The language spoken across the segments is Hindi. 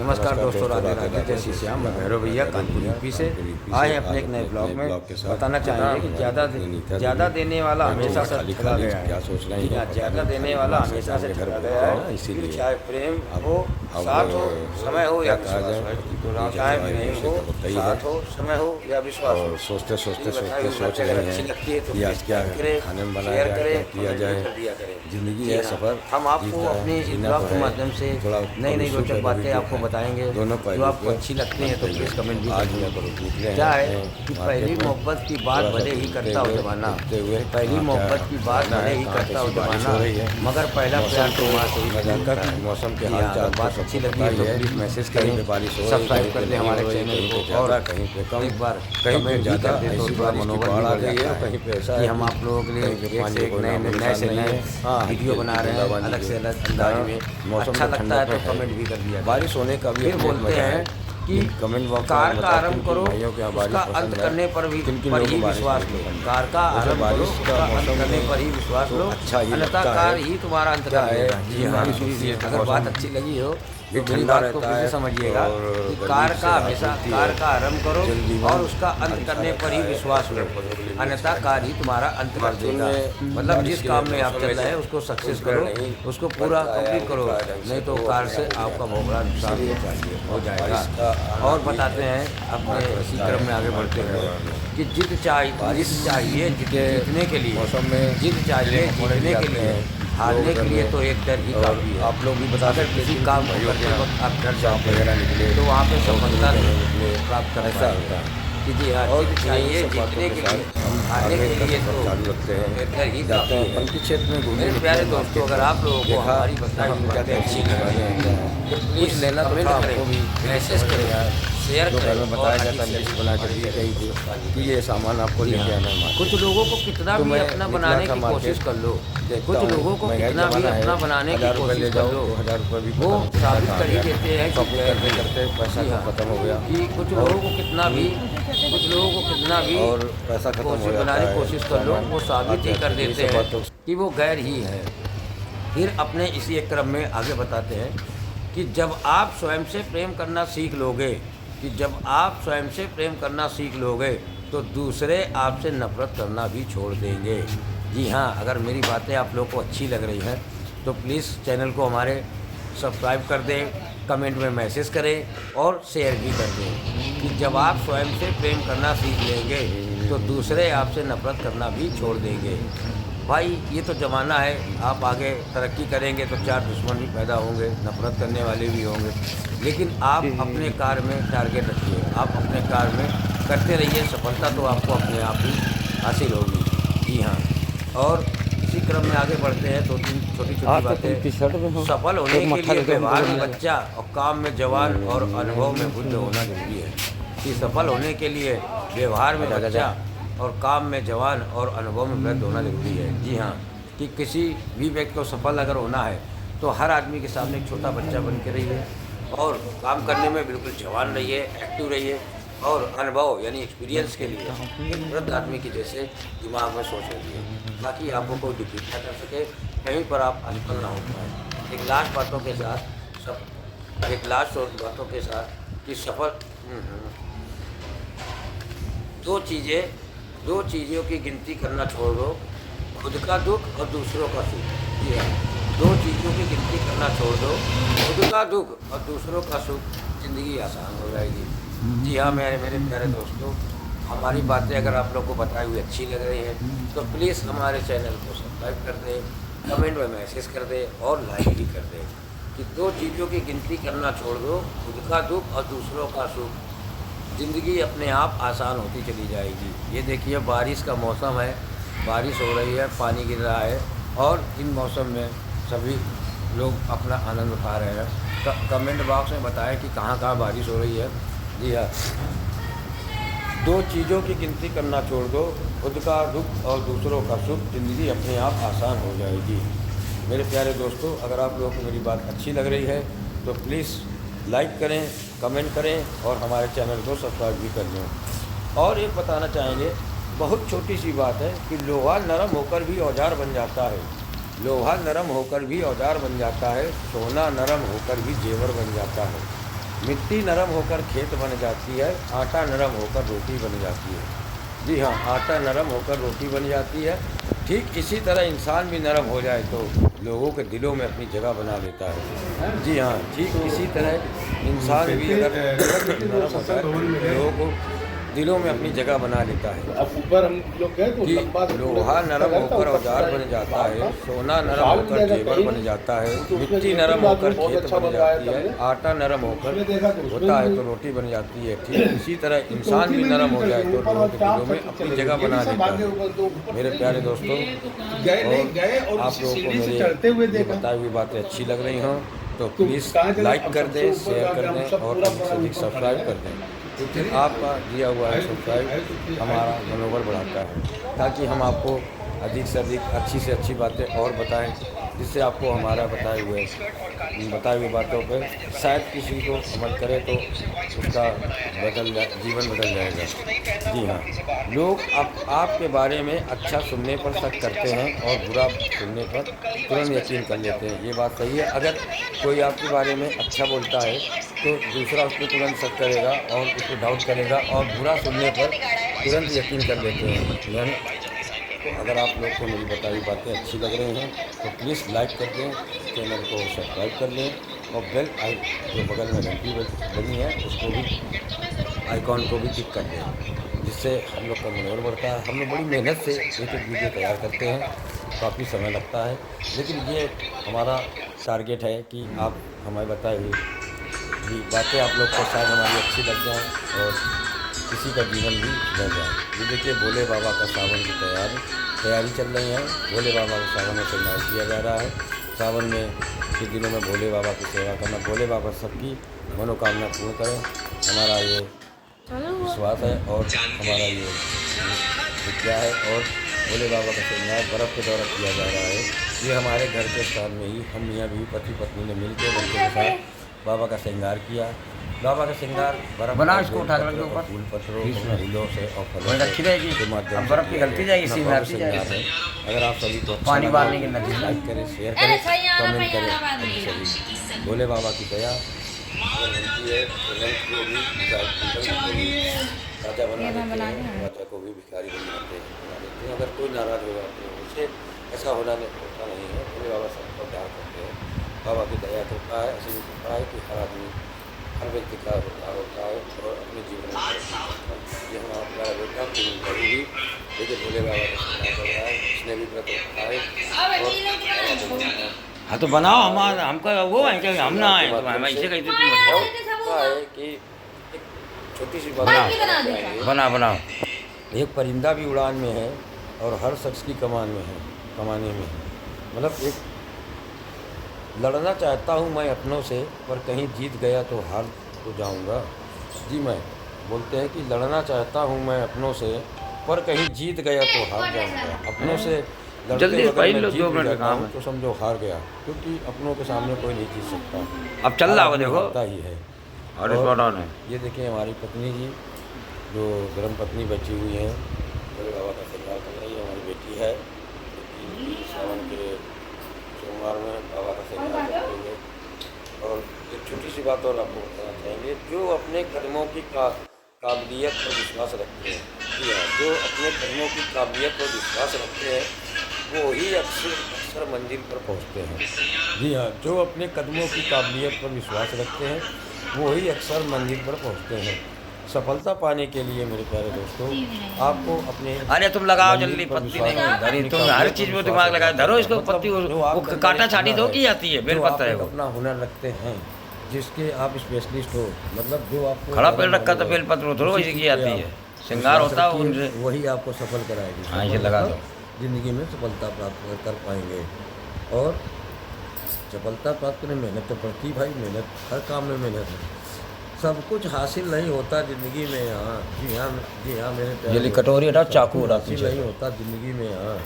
नमस्कार दोस्तों, राधे राधे, जय श्री श्याम। मैं भैरव भैया कानपुर यूपी से आए अपने एक नए ब्लॉग में। बताना चाहेंगे कि ज़्यादा देने वाला हमेशा से ठगा गया है। जी हाँ, ज़्यादा देने वाला हमेशा से ठगा गया है। इसीलिए चाहे प्रेम हो, साथ हो, समय हो या विश्वास, चाहे प्रेम हो, साथ हो, समय हो या विश्वास हो, सोचते सोचते सोच अगर रहे अच्छी हैं लगती है तो कि आज क्या खाने में बनाया जाए, क्या किया जाए। जिंदगी है सफ़र, हम आपको अपने इस ब्लॉग के माध्यम से नई नई रोचक बातें आपको बताएंगे जो आपको अच्छी लगती हैं, तो प्लीज़ कमेंट भी करिए। क्या है कि पहली मोहब्बत की बात भले ही करता हो जमाना, पहली मोहब्बत की बात भले ही करता हो जमाना, मगर पहला प्यार तो वहाँ से ही लगता है। मौसम के हाल चाल बात अच्छी लगी है तो प्लीज़ मैसेज करें, सब्सक्राइब कर दें हमारे चैनल को, और कहीं पे कम, एक बार कहीं पे भी ज़्यादा कर दें तो थोड़ा मनोबल भी बढ़ जाता है। कहीं पे ऐसा कि हम आप लोगों के लिए एक से एक नए से नए वीडियो बना रहे हैं, अलग से अलग अंदाज में। अच्छा लगता है तो कमेंट भी कर दिया। बारिश होने का भी फिर बोलते हैं कि कमेंट बॉक्स कार का आरंभ करो, उसका अंत करने पर ही विश्वास लो। कार का आरंभ करो, उसका अंत करने पर ही विश्वास लो, अन्यथा कार ही तुम्हारा अंत कर देगा। जी हाँ, अगर बात अच्छी लगी हो तो मेरी बात को फिर से समझिएगा कि कार का हमेशा कार का आरंभ करो और उसका अंत करने पर ही विश्वास लो, अन्यथा कार ही तुम्हारा अंत कर देगा। मतलब जिस काम में आप चल रहे हैं उसको सक्सेस करो, उसको पूरा कंप्लीट करो, नहीं तो कार से आपका बहुत बड़ा नुकसान हो जाएगा। और बताते हैं अपने इसी क्रम में आगे बढ़ते हुए कि जिद चाहिए जीतने के लिए, मौसम में जिद चाहिए जीतने के लिए, हारने के लिए तो एक डर ही काफ़ी है। आप लोग भी बता अगर किसी काम को करते वक्त आप डर जाते वगैरह निकले तो वहाँ पे सफलता निकले प्राप्त कर ऐसा होता है। कि जी हाँ, जिद चाहिए जीतने के लिए, हारने के लिए तो चालू रखते हैं, एक डर ही जाते काफ़ी हैं है। पंक्ति क्षेत्र में घूमने। मेरे प्यारे दोस्तों, अगर आप लोगों को हमारी बताई हुई बातें अच्छी लगी तो कुछ प्लीज़ लेना तो कमेंट था करें, आपको भी, मैसेज करें, शेयर जो घर करें में और बताया जाता अधिक है से लिस्ट बना कर दी गई थी कि ये सामान आपको जी लेके हाँ। आना है मार्केट। कुछ लोगों को कितना तो भी मैं अपना निकला बनाने था की मार्केट, कोशिश कर लो, देखता कुछ हूँ, लोगों को महंगाई कितना भी ज़माना है, अपना बनाने की 1000 रुपये ले कोशिश जाओ कर लो, 2000 रुपये भी वो खत्म, साबित पैसा कर ही आ गया। देते हैं कि शॉपिंग करते करते पैसा जी हाँ, खत्म हो गया कि कुछ लोगों को कितना भी और पैसा खत्म हो कोशिश जाता बनाने है। की कोशिश कर लो, वो साबित ही कर देते हैं कि वो गैर ही है। फिर अपने इसी एक क्रम में आगे बताते हैं कि जब आप स्वयं से प्रेम करना सीख लोगे, तो दूसरे आपसे नफरत करना भी छोड़ देंगे। जी हाँ, अगर मेरी बातें आप लोग को अच्छी लग रही हैं तो प्लीज़ चैनल को हमारे सब्सक्राइब कर दें, कमेंट में मैसेज करें और शेयर भी कर दें कि जब आप स्वयं से प्रेम करना सीख लेंगे तो दूसरे आपसे नफरत करना भी छोड़ देंगे। भाई ये तो ज़माना है, आप आगे तरक्की करेंगे तो चार दुश्मन भी पैदा होंगे, नफरत करने वाले भी होंगे, लेकिन आप अपने कार्य में टारगेट रखिए, आप अपने कार्य में करते रहिए, सफलता तो आपको अपने आप ही हासिल होगी। जी हाँ, और इसी क्रम में आगे बढ़ते हैं तो तीन छोटी छोटी बातें। सफल होने के लिए व्यवहार में बच्चा और काम में जवान और अनुभव में बुद्ध होना जरूरी है। कि सफल होने के लिए व्यवहार में बच्चा और काम में जवान और अनुभव में वृद्ध होना जरूरी है। जी हाँ, कि किसी भी व्यक्ति को सफल अगर होना है तो हर आदमी के सामने एक छोटा बच्चा बन के रहिए और काम करने में बिल्कुल जवान रहिए, एक्टिव रहिए, और अनुभव यानी एक्सपीरियंस के लिए एक वृद्ध आदमी की जैसे दिमाग में सोच रखिए, ताकि आपको कोई डिफीट ना कर सके, कहीं पर आप असफल ना हो पाए। एक लास्ट बातों के साथ कि सफल दो चीज़ों की गिनती करना छोड़ दो, खुद का दुख और दूसरों का सुख। जी हाँ, दो चीज़ों की गिनती करना छोड़ दो, खुद का दुख और दूसरों का सुख, ज़िंदगी आसान हो जाएगी। जी हाँ, मेरे प्यारे दोस्तों, हमारी बातें अगर आप लोग को बताई हुई अच्छी लग रही हैं तो प्लीज़ हमारे चैनल को सब्सक्राइब कर दें, कमेंट में मैसेज कर दें और लाइक भी कर दें कि दो चीज़ों की गिनती करना छोड़ दो, खुद का दुख और दूसरों का सुख, ज़िंदगी अपने आप आसान होती चली जाएगी। ये देखिए, बारिश का मौसम है, बारिश हो रही है, पानी गिर रहा है, और इन मौसम में सभी लोग अपना आनंद उठा रहे हैं। कमेंट बॉक्स में बताएं कि कहाँ कहाँ बारिश हो रही है। जी हाँ, दो चीज़ों की गिनती करना छोड़ दो, खुद का दुख और दूसरों का सुख, ज़िंदगी अपने आप आसान हो जाएगी। मेरे प्यारे दोस्तों, अगर आप लोगों को मेरी बात अच्छी लग रही है तो प्लीज़ लाइक करें, कमेंट करें और हमारे चैनल को सब्सक्राइब भी कर लें। और एक बताना चाहेंगे, बहुत छोटी सी बात है कि लोहा नरम होकर भी औजार बन जाता है, लोहा नरम होकर भी औजार बन जाता है, सोना नरम होकर भी जेवर बन जाता है। मिट्टी नरम होकर खेत बन जाती है, आटा नरम होकर रोटी बन जाती है। जी हाँ, आटा नरम होकर रोटी बन जाती है। ठीक इसी तरह इंसान भी नरम हो जाए तो लोगों के दिलों में अपनी जगह बना लेता है। जी हाँ, ठीक इसी तरह इंसान भी अगर नरम हो जाए तो लोगों को दिलों में अपनी जगह बना लेता है। अब ऊपर हम लोग गए तो कि लोहा नरम होकर औजार बन जाता है, सोना नरम होकर जेवर बन जाता है, मिट्टी नरम होकर खेत बन जाती है, आटा नरम होकर होता है तो रोटी बन जाती है। ठीक इसी तरह इंसान भी नरम हो जाए तो लोगों के दिलों में अपनी जगह बना लेता है। मेरे प्यारे दोस्तों, और आप लोगों को मेरी बताई हुई बातें अच्छी लग रही हों तो प्लीज़ लाइक कर दें, शेयर कर दें और अधिक से अधिक सब्सक्राइब कर दें, क्योंकि आपका दिया हुआ है सब्सक्राइब हमारा मनोबल बढ़ाता है, ताकि हम आपको अधिक से अधिक अच्छी से अच्छी बातें और बताएं, जिससे आपको हमारा बताई हुई बातों पर शायद किसी को अमल करे तो उसका जीवन बदल जाएगा। जी हाँ, लोग आपके बारे में अच्छा सुनने पर शक करते हैं और बुरा सुनने पर तुरंत यकीन कर लेते हैं। ये बात सही है। अगर कोई आपके बारे में अच्छा बोलता है तो दूसरा उस पर तुरंत शक करेगा और उसको डाउट करेगा, और बुरा सुनने पर तुरंत यकीन कर लेते हैं। यानी तो अगर आप लोग को मेरी बताई हुई बातें अच्छी लग रही हैं तो प्लीज़ लाइक कर दें, चैनल को सब्सक्राइब कर लें और बेल जो बगल में घंटी बनी है उसको भी आइकॉन को भी क्लिक कर दें, जिससे हम लोग का मनोबल बढ़ता है। हम लोग बड़ी मेहनत से एक वीडियो तैयार करते हैं, काफ़ी समय लगता है, लेकिन ये हमारा टारगेट है कि आप हमें बताए हुई बातें आप लोग को शायद हमारी अच्छी लग जाएँ और किसी का जीवन भी सुधर जाए। ये देखिए, भोले बाबा का सावन की तैयारी चल रही है। भोले बाबा का सावन में श्रृंगार किया जा रहा है। सावन में कुछ दिनों में भोले बाबा की सेवा करना, भोले बाबा सबकी मनोकामना पूर्ण करें, हमारा ये विश्वास है और हमारा ये विद्या है। और भोले बाबा का श्रृंगार बर्फ़ के द्वारा किया जा रहा है। ये हमारे घर के स्थान में ही हम मियाँ बीवी पति पत्नी ने मिलकर बच्चे के साथ बाबा का श्रृंगार किया। बाबा का श्रृंगार बना इसको उठा कर के ऊपर फूल पत्थरों फूलों से और फलों रखी रहेगी के माध्यम से बर्फ़ पिघलती जाएगी, श्रृंगार है। अगर आप सभी को पानी डालने के नदी लाइक करें, शेयर करें, कमेंट करें। सभी भोले बाबा की दया बनती है तो राजा बना देते हैं, राजा को भी भिखारी बना देते हैं। अगर कोई नाराज़ हो जाते हैं उससे ऐसा होता नहीं है। भोले बाबा सबको प्यार करते हैं, बाबा की दया कृपा है, ऐसी कृपा है कि हर आदमी हर व्यक्ति का उद्धार होता है और अपने जीवन में ये हमारा प्यारा बेटा भी देखिए भोले बाबा का कर रहा है, इसने भी व्रत रखा है। हाँ तो बनाओ, हमारा हमका वो है कि हम ना आए तो हम ऐसे कैसे तुम है कि एक छोटी सी बात बनाओ। एक परिंदा भी उड़ान में है और हर शख्स की कमाने में है। मतलब एक लड़ना चाहता हूँ मैं अपनों से, पर कहीं जीत गया तो हार तो जाऊँगा। जी मैं बोलते हैं कि लड़ना चाहता हूँ मैं अपनों से, पर कहीं जीत गया तो हार जाऊँगा। अपनों से जल्दी पहले 2 मिनट का काम है तो समझो हार गया, क्योंकि अपनों के सामने कोई नहीं जीत सकता। अब चल रहा हो देखो ही है। और ये देखिए हमारी पत्नी जी जो धर्म पत्नी बची हुई हैं, भोले बाबा का श्रृंगार कर रही है। हमारी बेटी है, सावन के सोमवार में बाबा का श्रृंगार कर रही है। और एक छोटी सी बात और आपको बताना चाहेंगे, जो अपने कर्मों की काबिलियत पर विश्वास रखते हैं, जी हाँ, जो अपने कर्मों की काबिलियत पर विश्वास रखते हैं वो ही अक्सर मंजिल पर पहुंचते हैं। जी हाँ, जो अपने कदमों की काबिलियत पर विश्वास रखते हैं वो ही अक्सर मंजिल पर पहुंचते हैं। सफलता पाने के लिए मेरे प्यारे दोस्तों, आपको अपने अरे तुम लगाओ जल्दी, पत्ती नहीं धरी, तुम हर चीज़ में दिमाग लगाए, धरो इसको पत्ती, वो काटा छाटी दो की जाती है, बेलपत्ता है वो। अपना हुनर रखते हैं जिसके आप स्पेशलिस्ट हो, मतलब जो आपको खड़ा पेड़ रखा तो बेलपत्र थोड़ा वैसे की जाती है, श्रृंगार होता है उनसे, वही आपको सफल कराएगी। हाँ ये लगा दो, ज़िंदगी में सफलता प्राप्त कर पाएंगे। और सफलता प्राप्त करने मेहनत तो पड़ती भाई, मेहनत हर काम में मेहनत है। सब कुछ हासिल नहीं होता ज़िंदगी में यहाँ। जी हाँ मेरे जल्दी कटोरी हटाओ, चाकू हटाओ, हासिल नहीं होता ज़िंदगी में यहाँ।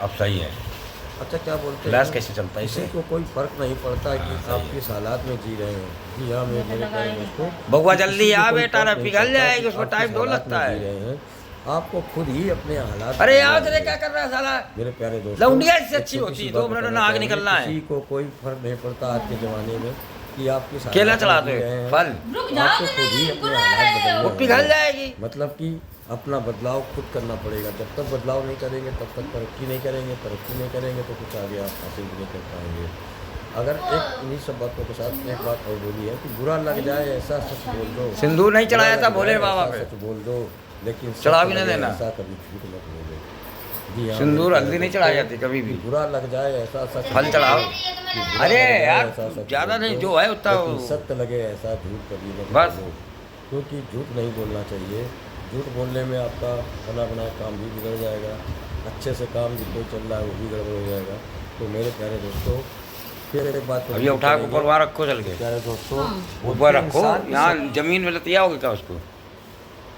अब सही है। अच्छा क्या बोलते हैं, क्लास कैसे चलता है किसी इसे? को कोई फ़र्क नहीं पड़ता कि आप किस हालात में जी रहे हैं। जी हाँ मेरे प्यारे दोस्तों, बबुआ जल्दी आ बेटा, ना पिघल जाएगी, उसको टाइम दो लगता है। आपको खुद ही अपने हालात, अरे यार तेरे क्या कर रहा है साला, मेरे प्यारे दोस्तों, लौंडिया इससे अच्छी होती है, 2 मिनट में आग निकलना है। किसी को कोई फर्क नहीं पड़ता आज के ज़माने में कि आपकी केला चढ़ा दो फल, आपको खुद ही अपने हालात बदलने वो पिघल होंगे। जाएगी। मतलब कि अपना बदलाव खुद करना पड़ेगा। जब तक बदलाव नहीं करेंगे तब तक तरक्की नहीं करेंगे, तरक्की नहीं करेंगे तो कुछ आगे आप हासिल नहीं कर पाएंगे। अगर एक इन्हीं सब बातों के साथ एक बात और बोली है कि बुरा लग जाए ऐसा सच बोल दो, सिंदूर नहीं चढ़ाया बुरा था लग भोले जाए बाबा ऐसा पे, सच बोल दो, लेकिन चढ़ा सच भी नहीं लगे देना। ऐसा कभी झूठ मत बोलो। जी हाँ, सिंदूर मेरे हल्दी नहीं प्यारे चढ़ाई जाती कभी भी, दोस्तों, बुरा लग जाए ऐसा सच फल बोल चढ़ाओ। दो, कि बुरा अरे लग जाए यार ऐसा सच ज़्यादा बोल नहीं, दो, जो है उतना लेकिन सत्य लगे ऐसा झूठ कभी मत बस। बोलो। क्योंकि झूठ नहीं बोलना चाहिए। झूठ बोलने में आपका बना बनाया काम भी बिगड़ जाएगा, अच्छे से काम जो कोई चल रहा है वो भी गड़बड़ हो जाएगा। तो मेरे प्यारे दोस्तों, फिर एक बात अब ये उठा के ऊपर वहाँ रखो चल के, प्यारे दोस्तों, ऊपर रखो। इंसान की यहाँ जमीन में लतिया होगी क्या उसको?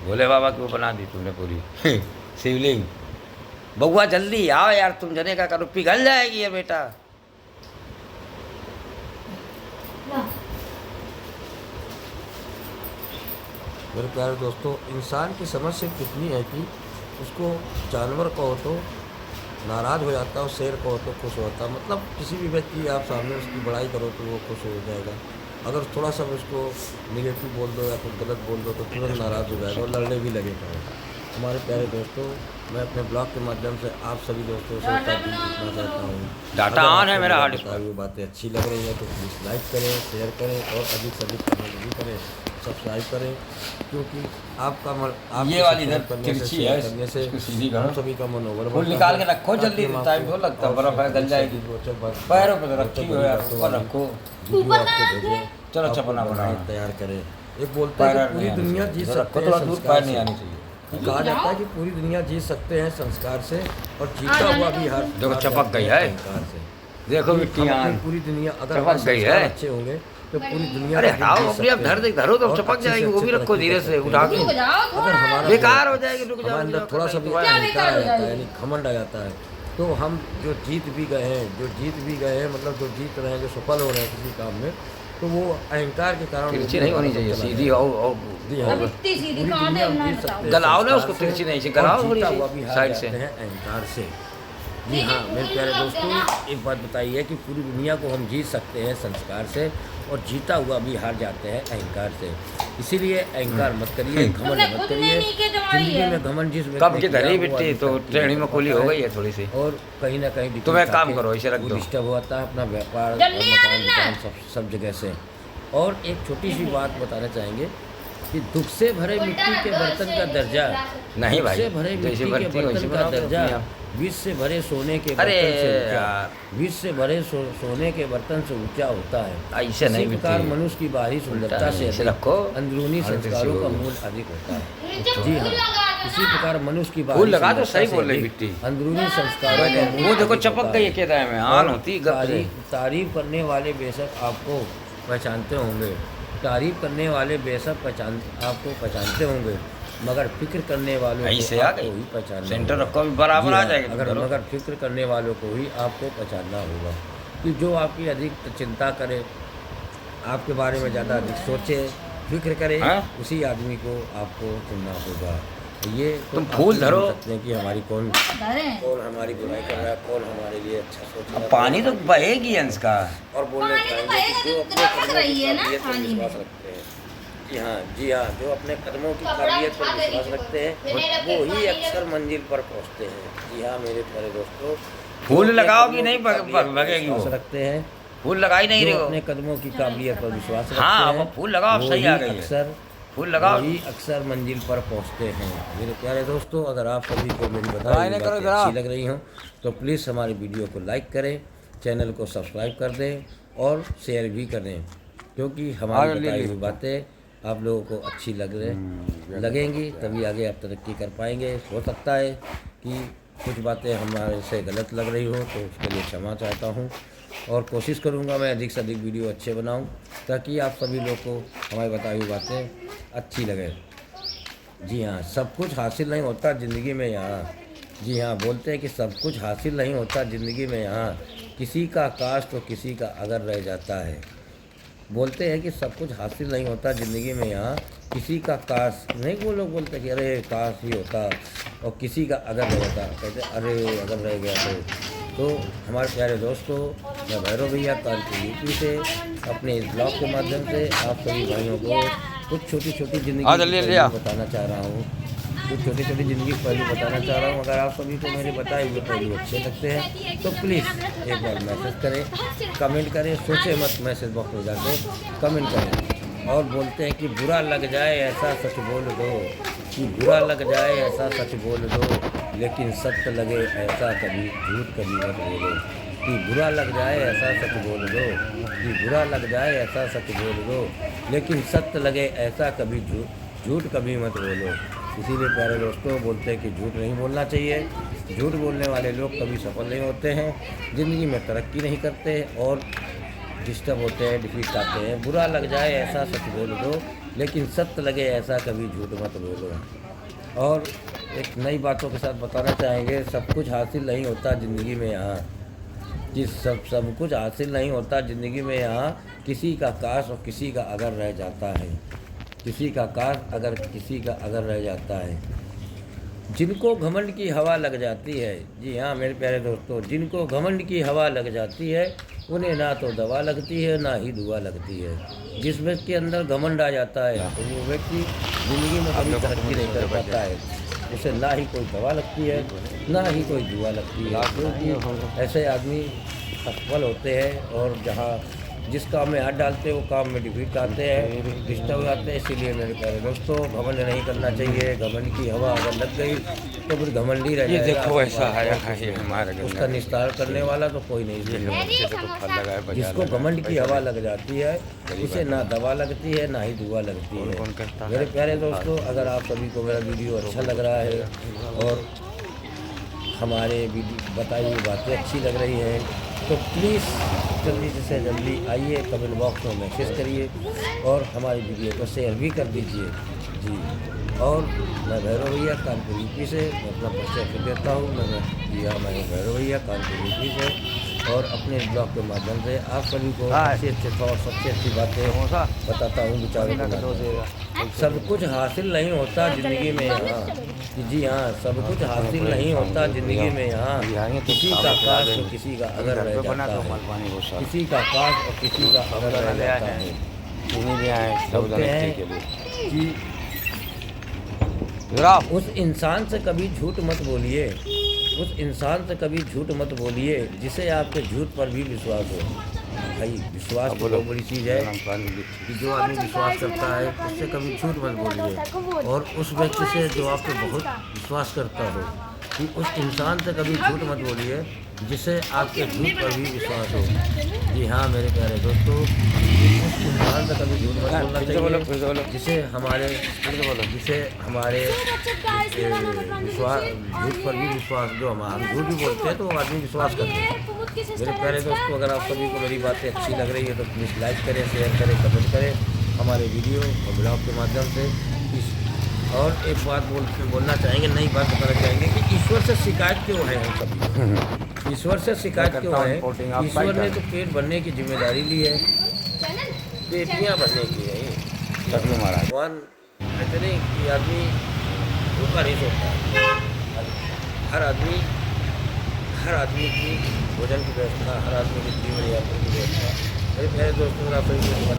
भोले बाबा की वो बना दी तुमने पूरी शिवलिंग। बउआ जल्दी आओ यार, तुम जने का करो, पिघल जाएगी ये बेटा। मेरे प्यारे दोस्तों, इंसान की समझ से कितनी है कि उसको जानवर कहो तो नाराज़ हो जाता है और शेर कहो तो खुश होता है। मतलब किसी भी व्यक्ति आप सामने उसकी बड़ाई करो तो वो खुश हो जाएगा, अगर थोड़ा सा उसको निगेटिव बोल दो या कुछ गलत बोल दो तो तुरंत नाराज़ हो जाएगा और लड़ने भी लगेगा। हमारे प्यारे दोस्तों, मैं अपने ब्लॉग के माध्यम से आप सभी दोस्तों से ताकीद करना चाहता हूँ, डाटा अगर ऑन है आपको मेरा मेरी हार्ड बताई हुई बातें अच्छी लग रही हैं तो प्लीज़ लाइक करें, शेयर करें और अधिक से अधिक कमेंट भी करें, सब्सक्राइब करें। क्योंकि आपका ये वाली इधर करने से, तिरछी शेयर है, करने से इसको सीधी करो। हम सभी का मनोबल फूल बढ़ता निकाल है। के रखो जल्दी, ताकि हम टाइम आपको तो लगता है, और बर्फ है, गल जाएगी। रोचक बात- पैरों पे तो रोचक रखी बड़ी हो यार, बातों ऊपर वाली रखो। वीडियो आपको भेजें, चलो आपको चपना बनाएं, बनाओ। तैयार करें। एक बोलते हैं पैर कि पूरी नहीं आनी दुनिया चाहिए, जी जो सकते रखो हैं थोड़ा दूर, संस्कार पैर नहीं से। आनी चाहिए। कहा जाता है कि पूरी दुनिया जीत सकते हैं संस्कार से और जीता हुआ भी हार देखो हार चपक जाते गई हैं है। अहंकार से। देखो हम मिट्टी अपनी पूरी दुनिया अगर चपक हमारे गई संस्कार है। अच्छे होंगे तो पूरी दुनिया अरे का दिल हटाओ जीत अपनी, अब सकते धर हैं दे, धरो तो और चपक अच्छे से जाएगी, वो भी अच्छे रखो तरक्की धीरे कर से सकते उठा हैं। के। अगर हमारा बेकार हो जाएगी, रुक जाओ, हमारे अंदर रुक थोड़ा सा जाओ, भी रुक जाओ। अहंकार आ जाता है, यानी घमंड आ जाता है, तो हम जो जीत भी गए हैं मतलब जो जीत रहे हैं, जो सफल हो रहे हैं किसी काम में, तो वो अहंकार के कारण तिरछी नहीं होनी चाहिए, सीधी और जी हाँ, इतनी सीधी पूरी कहाँ दुनिया दे जीत उन्होंने सकते हैं गलाओ ना संस्कार उसको, से तिरछी नहीं से और गलाओ थोड़ी जीता सी, हुआ भी हार साइड जाते से। हैं अहंकार से। जी हाँ मेरे प्यारे दोस्तों, एक बात बताइए कि पूरी दुनिया को हम जीत सकते हैं संस्कार से और जीता हुआ भी हार जाते हैं अहंकार से। इसीलिए अहंकार मत करिए, घमंड मत करिए। जिंदगी में घमंड जिस व्यक्ति कब की ने धरी किया, वो मिट्टी आज तो तक ट्रेनिंग में कोली हो होता गई है थोड़ी सी। और कहीं ना कहीं तुम एक काम ताकि करो, इसे रख वो दो। डिस्टर्ब होता है अपना व्यापार और जल्दी मकान आना। दुकान सब जगह से। और एक छोटी सी बात बताना चाहेंगे कि दुख से भरे मिट्टी के बर्तन का दर्जा, नहीं दुख भाई, से भरे जैसे मिट्टी के भरती हो, बर्तन वैसे का बनाओ तो दर्जा अपने आप। विष से भरे सोने के अरे बर्तन से ऊंचा, यार। विष से भरे सोने के बर्तन से ऊंचा होता है। ऐसे नहीं इसी प्रकार मिट्टी। मनुष्य की बाहरी सुंदरता से ऐसे अधिक रखो। अंदरूनी हाँ, संस्कारों का होगी। मूल अधिक होता है। जी हाँ, इसी प्रकार मनुष्य की फूल बाहरी लगा तो सुंदरता सही से बोल रही अधिक मिट्टी। अंदरूनी संस्कारों का मूल वो देखो अधिक चपक होता गई है। है केदार में, आन होती गप से। तारीफ करने वाले बेशक आपको पहचानते होंगे, तारीफ करने वाले बेशक आपको पहचानते होंगे, मगर फिक्र करने वालों ऐसे को आ आपको गई। ही पहचानना सेंटर होगा। रखो, अभी बराबर जी आ हाँ, जाएगी। अगर मगर फिक्र करने वालों को ही आपको पहचानना होगा कि जो आपकी अधिक चिंता करे, आपके बारे में ज़्यादा अधिक सोचे, फिक्र करे, हाँ? उसी आदमी को आपको चुनना होगा। तो ये तो तुम आप फूल ही धरो। जान सकते हैं कि हमारी कौन हमारी बुराई कर रहा है, कौन हमारे लिए अच्छा सोच रहा अब है। पानी तो बहेगी अंश का। और बोलना पानी तो चाहेंगे बहेगा, कि जो जो अपने टपक कदमों रही की है ना काबिलियत पर पानी में। विश्वास रखते हैं, जी हाँ, जो अपने कदमों की काबिलियत पर विश्वास रखते हैं वो ही अक्सर मंजिल पर पहुँचते हैं। जी हाँ मेरे प्यारे दोस्तों, फूल जो अपने लगाओ कदमों कि नहीं की काबिलियत पर भगेगी वो। विश्वास रखते हैं, फूल लगाई नहीं रही जो हो। अपने कदमों की काबिलियत पर विश्वास रखते हाँ, हैं, वो फूल लगाओ, वो सही ही आ गई है। अक्सर फूल लगाओ। वही अक्सर मंजिल पर पहुंचते हैं। मेरे प्यारे दोस्तों, अगर आप सभी को मेरी भाई बताई ने हुई करो बातें जरा। अच्छी लग रही हों तो प्लीज़ हमारी वीडियो को लाइक करें, चैनल को सब्सक्राइब कर दें और शेयर भी करें, क्योंकि हमारी आगे ले बताई ली। हुई बातें आप लोगों को अच्छी लगेंगी, तभी आगे आप तरक्की कर पाएंगे। हो सकता है कि कुछ बातें हमारे से गलत लग रही हो तो उसके लिए क्षमा चाहता हूँ और कोशिश करूँगा मैं अधिक से अधिक वीडियो अच्छे बनाऊँ ताकि आप सभी लोग को हमारी बताई हुई बातें अच्छी लगे। जी हाँ, सब कुछ हासिल नहीं होता ज़िंदगी में यहाँ। जी हाँ, बोलते हैं कि सब कुछ हासिल नहीं होता ज़िंदगी में यहाँ, किसी का काश तो किसी का अगर रह जाता है। बोलते हैं कि सब कुछ हासिल नहीं होता ज़िंदगी में यहाँ, किसी का काश नहीं, वो लोग बोलते हैं कि अरे काश ही होता, और किसी का अगर रह जाता, कहते अरे अगर रह गया तो हमारे प्यारे दोस्तों, मैं भैरव भैया कानपुर यूपी से अपने इस ब्लॉग के माध्यम से आप सभी भाइयों को कुछ छोटी छोटी ज़िंदगी आ की जल्दी पहलू आ। बताना चाह रहा हूँ। कुछ छोटी छोटी ज़िंदगी के पहलू बताना चाह रहा हूँ। अगर आप सभी को मेरे बताए हुए पहलू अच्छे लगते हैं तो प्लीज़ एक बार मैसेज करें, कमेंट करें। सोचे मत, मैसेज बॉक्स में जाके कमेंट करें। और बोलते हैं कि बुरा लग जाए ऐसा सच बोल दो, कि बुरा लग जाए ऐसा सच बोल दो, लेकिन सत्य लगे ऐसा कभी झूठ कभी मत बोलो। कि बुरा लग जाए ऐसा सच बोल दो, कि बुरा लग जाए ऐसा सच बोल दो, लेकिन सत्य लगे ऐसा कभी झूठ कभी मत बोलो। इसीलिए प्यारे दोस्तों, बोलते हैं कि झूठ नहीं बोलना चाहिए। झूठ बोलने वाले लोग कभी सफल नहीं होते हैं, ज़िंदगी में तरक्की नहीं करते और डिस्टर्ब होते हैं, डिफीट आते हैं। बुरा लग जाए ऐसा सच बोल दो, लेकिन सत्य लगे ऐसा कभी झूठ मत बोलो। और एक नई बातों के साथ बताना चाहेंगे, सब कुछ हासिल नहीं होता ज़िंदगी में यहाँ। कि सब कुछ हासिल नहीं होता ज़िंदगी में यहाँ। किसी का काश और किसी का अगर रह जाता है, किसी का काश अगर किसी का अगर रह जाता है। जिनको घमंड की हवा लग जाती है, जी हाँ मेरे प्यारे दोस्तों, जिनको घमंड की हवा लग जाती है उन्हें ना तो दवा लगती है ना ही दुआ लगती है। जिस व्यक्ति के अंदर घमंड आ जाता है तो वो व्यक्ति ज़िंदगी में कभी तरक्की नहीं कर पाता है। उसे ना ही कोई दवा लगती है ना ही कोई दुआ लगती है, क्योंकि ऐसे आदमी सफल होते हैं और जहाँ जिस काम में हाथ डालते हैं वो काम में डिफीट आते हैं, डिस्टर्ब आते हैं। इसीलिए मेरे प्यारे दोस्तों, घमंड नहीं करना चाहिए। घमंड की हवा अगर लग गई तो फिर घमंडी रह ये जाएगा। देखो ऐसा आया है ये हमारे उसका निस्तार करने वाला तो कोई नहीं है। जिसको घमंड की हवा लग जाती है उसे ना दवा लगती है ना ही दुआ लगती है। मेरे प्यारे दोस्तों, अगर आप सभी को मेरा वीडियो अच्छा लग रहा है और हमारे बताई हुई बातें अच्छी लग रही हैं तो प्लीज़ जल्दी से जल्दी आइए, कमेंट बॉक्स में मैसेज करिए और हमारी वीडियो को शेयर भी कर दीजिए जी। और मैं भैरव भैया कानपुर यूपी से मैं अपना परिचय फिर देता हूँ। मैं भैरव भैया कानपुर यूपी से और अपने ब्लॉग के माध्यम से आप सभी को अच्छे अच्छे थॉट, सबसे अच्छी बातें बताता हूँ, विचारों के माध्यम से। सब कुछ हासिल नहीं होता ज़िंदगी में यहाँ। जी हाँ, सब कुछ हासिल नहीं होता ज़िंदगी में यहाँ। किसी का काश और किसी का अगर रह जाता है, किसी का काश और किसी का अगर रह जाता है। बोलते हैं कि उस इंसान से कभी झूठ मत बोलिए, उस इंसान से कभी झूठ मत बोलिए जिसे आपके झूठ पर भी विश्वास हो। भाई विश्वास तो बहुत बड़ी चीज़ है कि जो आदमी विश्वास करता है उससे कभी झूठ मत बोलिए। और उस व्यक्ति से जो आप पे बहुत विश्वास करता हो, कि उस इंसान से कभी झूठ मत बोलिए जिसे आपके झूठ पर भी विश्वास हो। जी हाँ मेरे प्यारे दोस्तों, उस इंसान से कभी झूठ मत बोलना चाहिए जिसे हमारे विश्वास, झूठ पर भी विश्वास, जो हम झूठ भी बोलते हैं तो वो आदमी विश्वास करते हैं। मेरे प्यारे दोस्तों, अगर आप सभी को मेरी बातें अच्छी लग रही है तो प्लीज़ लाइक करें, शेयर करें, कमेंट करें हमारे वीडियो और ब्लॉग के माध्यम से। और एक बात बोलना चाहेंगे, नई बात बताना चाहेंगे कि ईश्वर से शिकायत क्यों है हम सभी। ईश्वर से शिकायत क्यों है? ईश्वर ने तो पेट भरने की जिम्मेदारी ली है, पेटियाँ भरने की है। भगवान कहते नहीं कि आदमी भूखा नहीं सोता। हर आदमी की भोजन की व्यवस्था, हर आदमी की जीवन यापन की व्यवस्था। मेरे प्यारे दोस्तों,